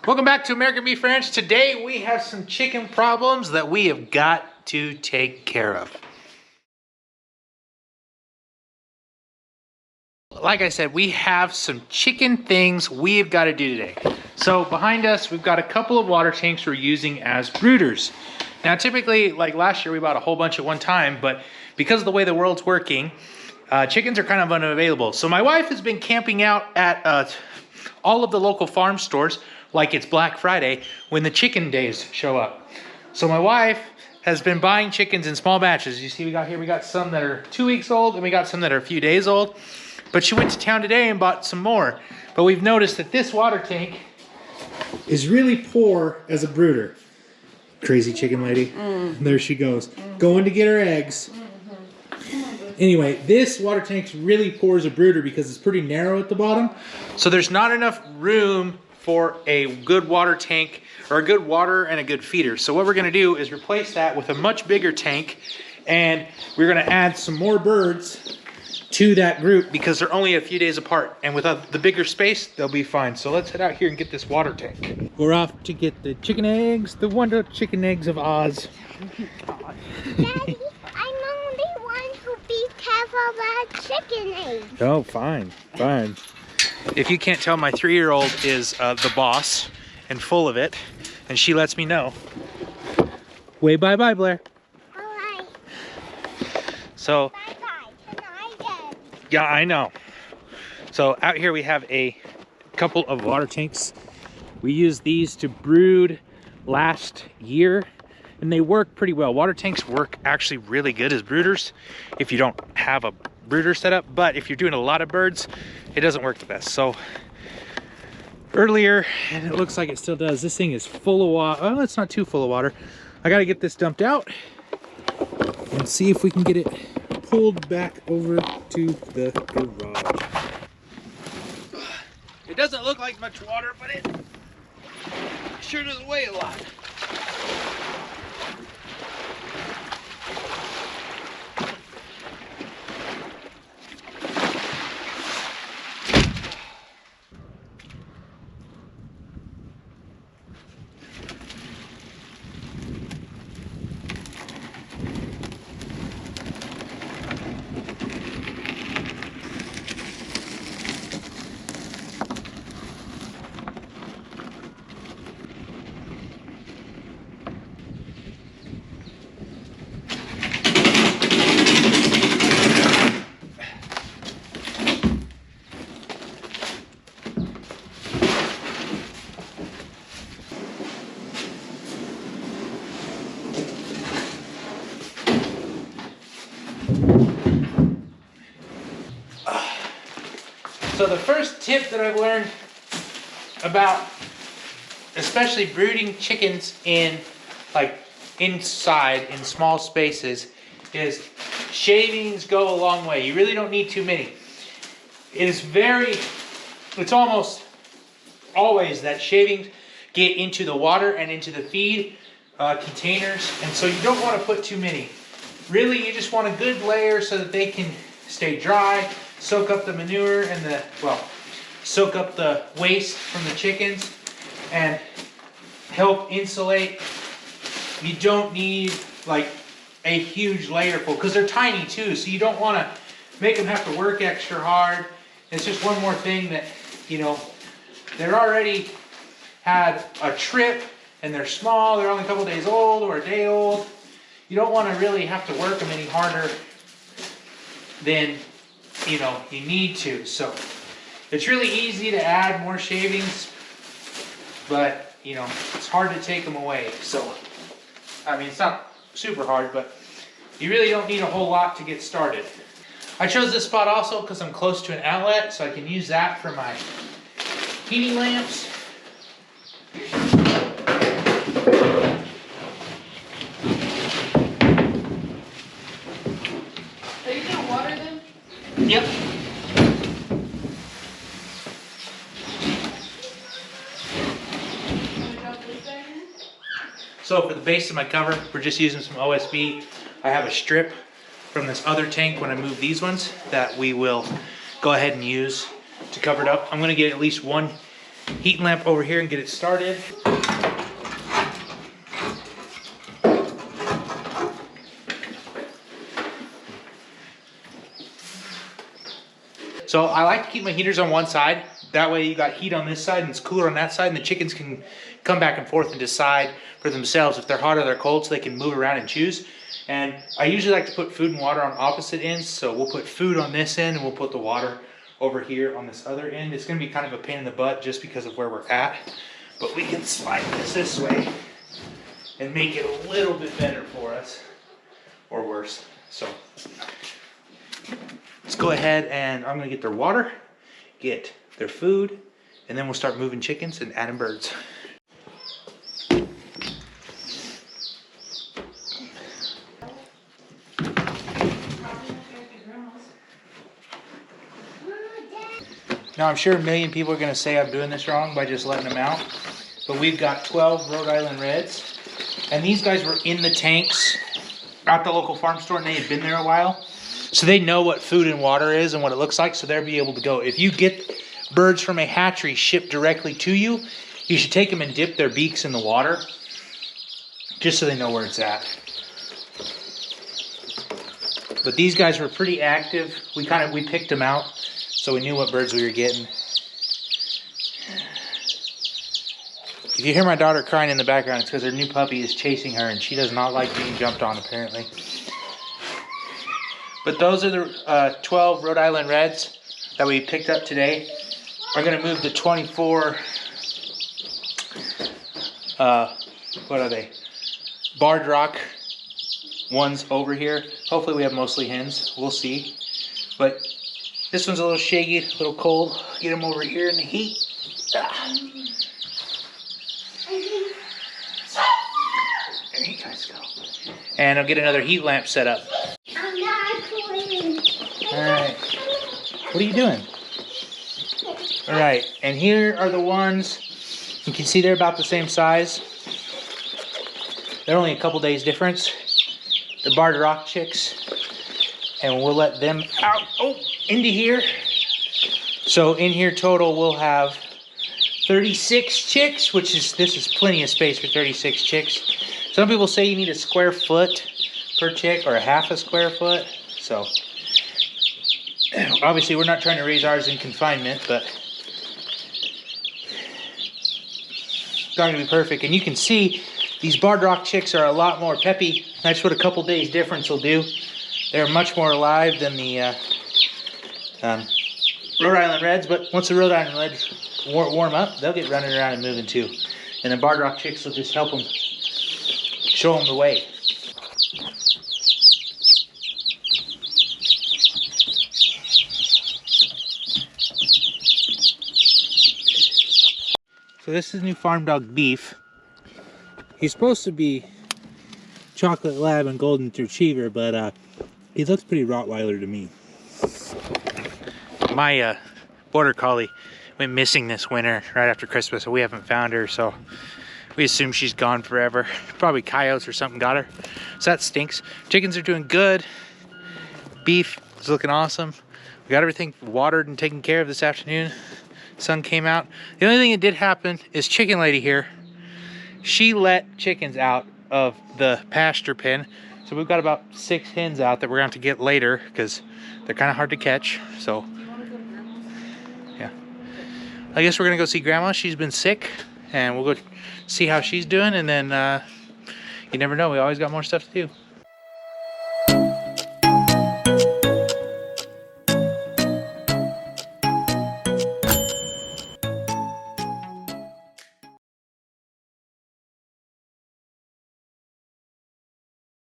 Welcome back to American Beef Ranch. Today we have some chicken problems that we have got to take care of. Like I said, we have some chicken things we've got to do today. So behind us, we've got a couple of water tanks we're using as brooders. Now typically, like last year, we bought a whole bunch at one time, but because of the way the world's working, chickens are kind of unavailable. So my wife has been camping out at all of the local farm stores like it's Black Friday when the chicken days show up. So my wife has been buying chickens in small batches. You see we got some that are 2 weeks old and we got some that are a few days old. But she went to town today and bought some more. But we've noticed that this water tank is really poor as a brooder. Crazy chicken lady. There she goes. Going to get her eggs. Anyway, this water tank's really poor as a brooder because it's pretty narrow at the bottom. So there's not enough room for a good water tank or a good water and a good feeder. So what we're gonna do is replace that with a much bigger tank, and we're gonna add some more birds to that group because they're only a few days apart. And with the bigger space, they'll be fine. So let's head out here and get this water tank. We're off to get the chicken eggs, the wonder chicken eggs of Oz. Daddy, I'm only one who be careful about chicken eggs. Oh, fine, fine. If you can't tell, my 3-year-old is the boss and full of it, and she lets me know. Wave bye-bye, Blair. Alright. So, Bye-bye. Can I get? yeah, I know. So out here we have a couple of water tanks. We used these to brood last year, and they work pretty well. Water tanks work actually really good as brooders if you don't have a brooder setup, but if you're doing a lot of birds, it doesn't work the best. So earlier, and it looks like it still does, this thing is full of water. Oh, it's not too full of water. I got to get this dumped out and see if we can get it pulled back over to the garage. It doesn't look like much water, but it sure does weigh a lot. So the first tip that I've learned about especially brooding chickens in inside in small spaces is shavings go a long way. You really don't need too many. It's almost always that shavings get into the water and into the feed containers, and so you don't want to put too many. Really, you just want a good layer so that they can stay dry, soak up the manure and soak up the waste from the chickens and help insulate. You don't need like a huge layer full because they're tiny too, so you don't want to make them have to work extra hard. It's just one more thing that, you know, they're already had a trip and they're small, they're only a couple days old or a day old. You don't want to really have to work them any harder than you need to. So it's really easy to add more shavings, but it's hard to take them away. So I mean, it's not super hard, but you really don't need a whole lot to get started. I chose this spot also because I'm close to an outlet, so I can use that for my heating lamps. Are you gonna water them? Yep. So for the base of my cover, we're just using some OSB. I have a strip from this other tank when I move these ones that we will go ahead and use to cover it up. I'm gonna get at least one heat lamp over here and get it started. So I like to keep my heaters on one side. That way you got heat on this side and it's cooler on that side, and the chickens can come back and forth and decide for themselves if they're hot or they're cold, so they can move around and choose. And I usually like to put food and water on opposite ends. So we'll put food on this end and we'll put the water over here on this other end. It's gonna be kind of a pain in the butt just because of where we're at, but we can slide this way and make it a little bit better for us, or worse. So let's go ahead and I'm gonna get their water, get their food, and then we'll start moving chickens and adding birds. Now I'm sure a million people are gonna say I'm doing this wrong by just letting them out, but we've got 12 Rhode Island Reds, and these guys were in the tanks at the local farm store, and they had been there a while. So they know what food and water is and what it looks like, so they'll be able to go. If you get birds from a hatchery shipped directly to you, you should take them and dip their beaks in the water, just so they know where it's at. But these guys were pretty active. We picked them out, so we knew what birds we were getting. If you hear my daughter crying in the background, it's because her new puppy is chasing her, and she does not like being jumped on, apparently. But those are the 12 Rhode Island Reds that we picked up today. We're gonna move the 24, what are they? Barred Rock ones over here. Hopefully we have mostly hens, we'll see. But this one's a little shaggy, a little cold. Get them over here in the heat. There you guys go. And I'll get another heat lamp set up. I'm not playing. Alright. What are you doing? Alright, and here are the ones. You can see they're about the same size. They're only a couple days difference. The Barred Rock chicks. And we'll let them out into here. So in here total we'll have 36 chicks, this is plenty of space for 36 chicks. Some people say you need a square foot per chick, or a half a square foot. So obviously we're not trying to raise ours in confinement, but it's not gonna be perfect. And you can see these Barred Rock chicks are a lot more peppy. That's what a couple days difference will do. They're much more alive than the Rhode Island Reds, but once the Rhode Island Reds warm up, they'll get running around and moving too. And the Barred Rock chicks will just help them, show them the way. So this is new farm dog Beef. He's supposed to be chocolate lab and golden retriever, but he looks pretty Rottweiler to me. My border collie went missing this winter right after Christmas, so we haven't found her, so we assume she's gone forever. Probably coyotes or something got her, so that stinks. Chickens are doing good. Beef is looking awesome. We got everything watered and taken care of this afternoon. Sun came out. The only thing that did happen is Chicken Lady here, she let chickens out of the pasture pen. So we've got about 6 hens out that we're going to have to get later because they're kind of hard to catch. So yeah, I guess we're gonna go see Grandma. She's been sick, and we'll go see how she's doing, and then you never know, we always got more stuff to do.